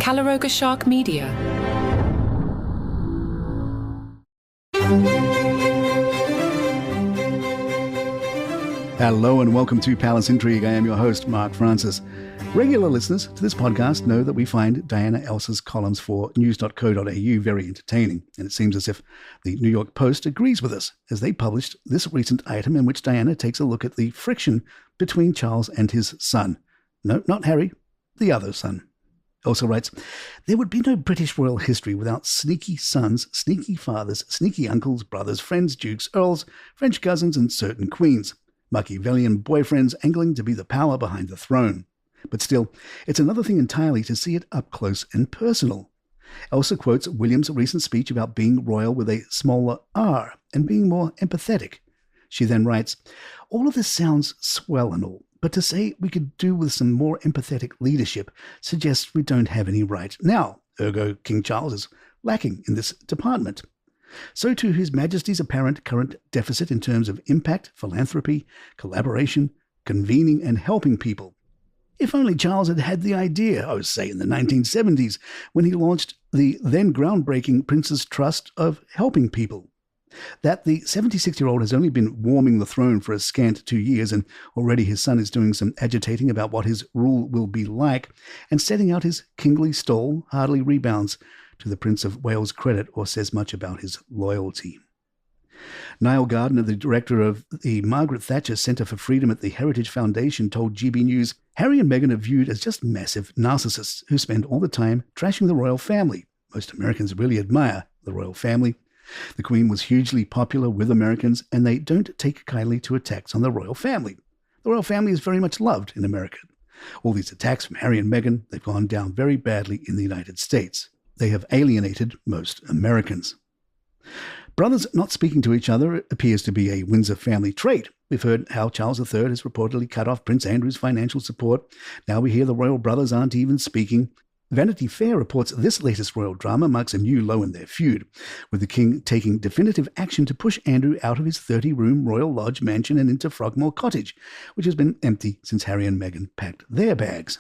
Calaroga Shark Media. Hello and welcome to Palace Intrigue. I am your host, Mark Francis. Regular listeners to this podcast know that we find Diana Elsa's columns for news.co.au very entertaining, and it seems as if the New York Post agrees with us, as they published this recent item in which Diana takes a look at the friction between Charles and his son. No, not Harry, the other son. Elsa writes, there would be no British royal history without sneaky sons, sneaky fathers, sneaky uncles, brothers, friends, dukes, earls, French cousins, and certain queens. Machiavellian boyfriends angling to be the power behind the throne. But still, it's another thing entirely to see it up close and personal. Elsa quotes William's recent speech about being royal with a smaller r and being more empathetic. She then writes, all of this sounds swell and all, but to say we could do with some more empathetic leadership suggests we don't have any right now. Ergo, King Charles is lacking in this department. So too His Majesty's apparent current deficit in terms of impact, philanthropy, collaboration, convening and helping people. If only Charles had had the idea, say in the 1970s, when he launched the then groundbreaking Prince's Trust of helping people. That the 76-year-old has only been warming the throne for a scant 2 years, and already his son is doing some agitating about what his rule will be like, and setting out his kingly stole hardly rebounds to the Prince of Wales' credit or says much about his loyalty. Niall Gardner, the director of the Margaret Thatcher Centre for Freedom at the Heritage Foundation, told GB News, Harry and Meghan are viewed as just massive narcissists who spend all the time trashing the royal family. Most Americans really admire the royal family. The Queen was hugely popular with Americans, and they don't take kindly to attacks on the royal family. The royal family is very much loved in America. All these attacks from Harry and Meghan, they've gone down very badly in the United States. They have alienated most Americans. Brothers not speaking to each other appears to be a Windsor family trait. We've heard how Charles III has reportedly cut off Prince Andrew's financial support. Now we hear the royal brothers aren't even speaking. Vanity Fair reports this latest royal drama marks a new low in their feud, with the king taking definitive action to push Andrew out of his 30-room Royal Lodge mansion and into Frogmore Cottage, which has been empty since Harry and Meghan packed their bags.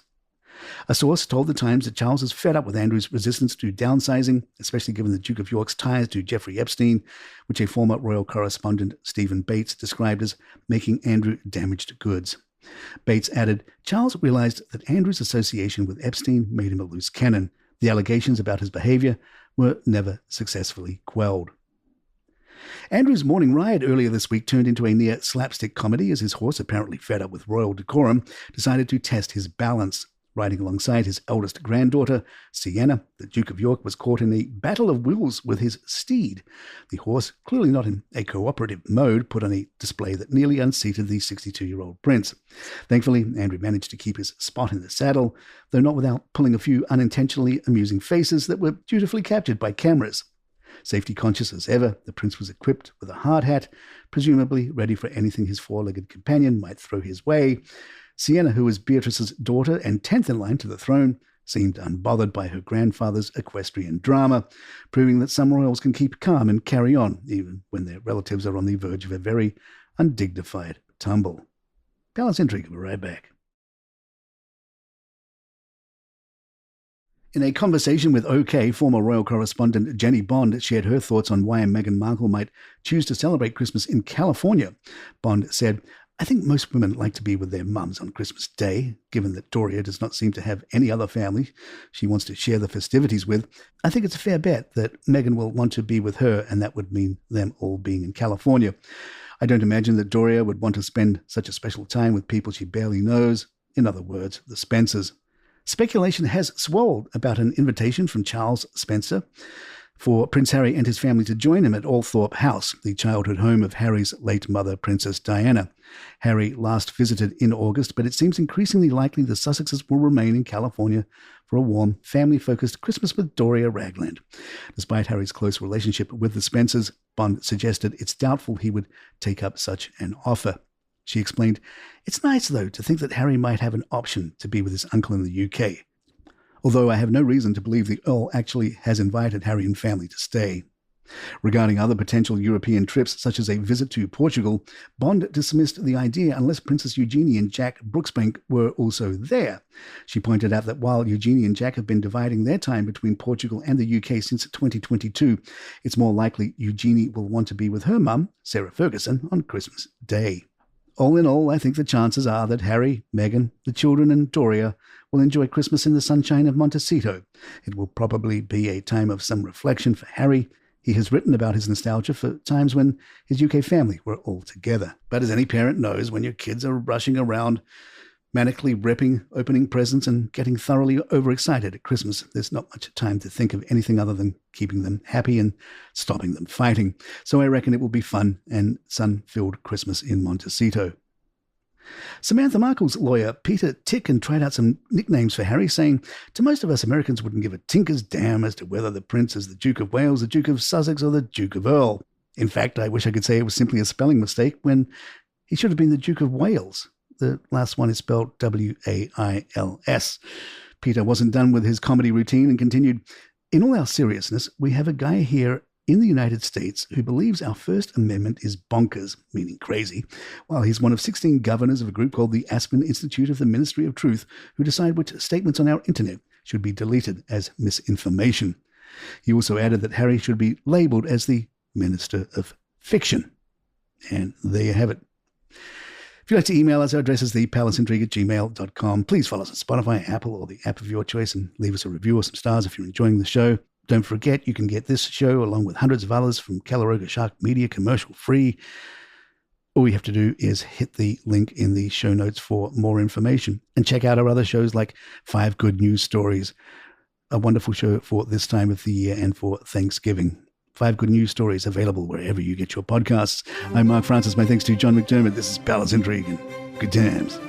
A source told The Times that Charles is fed up with Andrew's resistance to downsizing, especially given the Duke of York's ties to Jeffrey Epstein, which a former royal correspondent, Stephen Bates, described as making Andrew damaged goods. Bates added, Charles realized that Andrew's association with Epstein made him a loose cannon. The allegations about his behavior were never successfully quelled. Andrew's morning ride earlier this week turned into a near slapstick comedy as his horse, apparently fed up with royal decorum, decided to test his balance. Riding alongside his eldest granddaughter, Sienna, the Duke of York was caught in a battle of wills with his steed. The horse, clearly not in a cooperative mode, put on a display that nearly unseated the 62-year-old prince. Thankfully, Andrew managed to keep his spot in the saddle, though not without pulling a few unintentionally amusing faces that were dutifully captured by cameras. Safety conscious as ever, the prince was equipped with a hard hat, presumably ready for anything his four-legged companion might throw his way. Sienna, who was Beatrice's daughter and 10th in line to the throne, seemed unbothered by her grandfather's equestrian drama, proving that some royals can keep calm and carry on, even when their relatives are on the verge of a very undignified tumble. Palace Intrigue will be right back. In a conversation with OK, former royal correspondent Jenny Bond shared her thoughts on why Meghan Markle might choose to celebrate Christmas in California. Bond said, I think most women like to be with their mums on Christmas Day, given that Doria does not seem to have any other family she wants to share the festivities with. I think it's a fair bet that Meghan will want to be with her, and that would mean them all being in California. I don't imagine that Doria would want to spend such a special time with people she barely knows. In other words, the Spencers. Speculation has swelled about an invitation from Charles Spencer for Prince Harry and his family to join him at Althorpe House, the childhood home of Harry's late mother, Princess Diana. Harry last visited in August, but it seems increasingly likely the Sussexes will remain in California for a warm, family-focused Christmas with Doria Ragland. Despite Harry's close relationship with the Spencers, Bond suggested it's doubtful he would take up such an offer. She explained, it's nice, though, to think that Harry might have an option to be with his uncle in the UK. Although I have no reason to believe the Earl actually has invited Harry and family to stay. Regarding other potential European trips, such as a visit to Portugal, Bond dismissed the idea unless Princess Eugenie and Jack Brooksbank were also there. She pointed out that while Eugenie and Jack have been dividing their time between Portugal and the UK since 2022, it's more likely Eugenie will want to be with her mum, Sarah Ferguson, on Christmas Day. All in all, I think the chances are that Harry, Meghan, the children and Doria will enjoy Christmas in the sunshine of Montecito. It will probably be a time of some reflection for Harry. He has written about his nostalgia for times when his UK family were all together. But as any parent knows, when your kids are rushing around, manically ripping, opening presents and getting thoroughly overexcited at Christmas, there's not much time to think of anything other than keeping them happy and stopping them fighting. So I reckon it will be fun and sun-filled Christmas in Montecito. Samantha Markle's lawyer, Peter Ticken, tried out some nicknames for Harry, saying, "To most of us, Americans wouldn't give a tinker's damn as to whether the prince is the Duke of Wales, the Duke of Sussex, or the Duke of Earl. In fact, I wish I could say it was simply a spelling mistake when he should have been the Duke of Wales. The last one is spelled W-A-I-L-S. Peter wasn't done with his comedy routine and continued, "In all our seriousness, we have a guy here in the United States who believes our First Amendment is bonkers," meaning crazy, while he's one of 16 governors of a group called the Aspen Institute of the Ministry of Truth, who decide which statements on our internet should be deleted as misinformation. He also added that Harry should be labeled as the Minister of Fiction. And there you have it. If you'd like to email us, our address is thepalaceintrigue@gmail.com. Please follow us on Spotify, Apple, or the app of your choice, and leave us a review or some stars if you're enjoying the show. Don't forget, you can get this show along with hundreds of others from Calaroga Shark Media, commercial free. All you have to do is hit the link in the show notes for more information and check out our other shows like 5 Good News Stories, a wonderful show for this time of the year and for Thanksgiving. 5 Good News Stories available wherever you get your podcasts. I'm Mark Francis. My thanks to John McDermott. This is Palace Intrigue and good times.